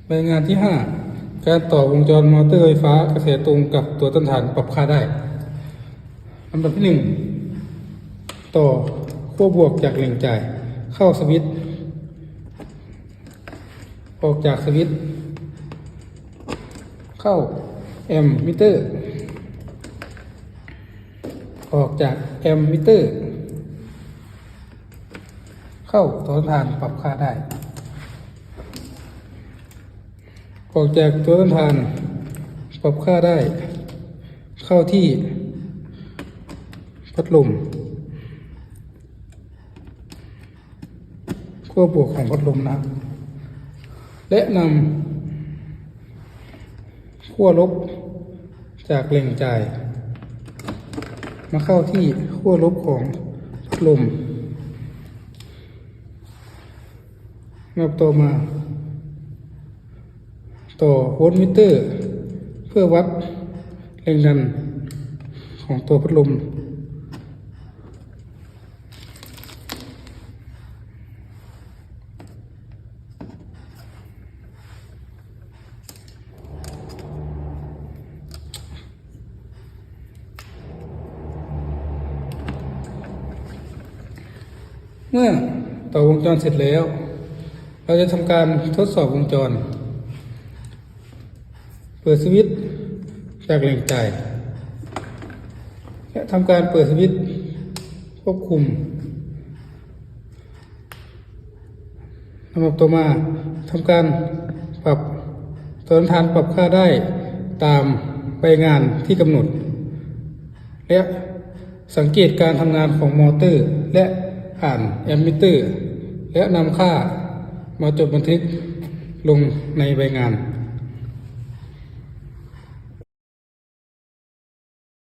ใบงานที่ 5 การต่อวงจรมอเตอร์ไฟฟ้ากระแสตรงกับตัวต้านทานปรับค่าได้ลำดับที่ 1 ต่อขั้วบวกจากแหล่งจ่ายเข้าสวิตช์ออกจากสวิตช์เข้าแอมมิเตอร์ออกจากแอมมิเตอร์เข้าตัวต้านทานปรับค่าได้ออกจากตัวต้านทานปรับค่าได้เข้าที่พัดลมขั้วบวกของพัดลมนะและนำขั้วลบจากแหล่งจ่ายมาเข้าที่ขั้วลบของพัดลมนับต่อมาต่อโวลต์มิเตอร์เพื่อวัดแรงดันของตัวพัดลมเมื่อต่อวงจรเสร็จแล้วเราจะทำการทดสอบวงจรเปิดสวิตช์จากแหล่งจ่ายและทำการเปิดสวิตช์ควบคุมลำดับต่อมาทำการปรับตัวต้านทานปรับค่าได้ตามใบงานที่กำหนดและสังเกตการทำงานของมอเตอร์และอ่านแอมมิเตอร์และนำค่ามาจดบันทึกลงในใบงาน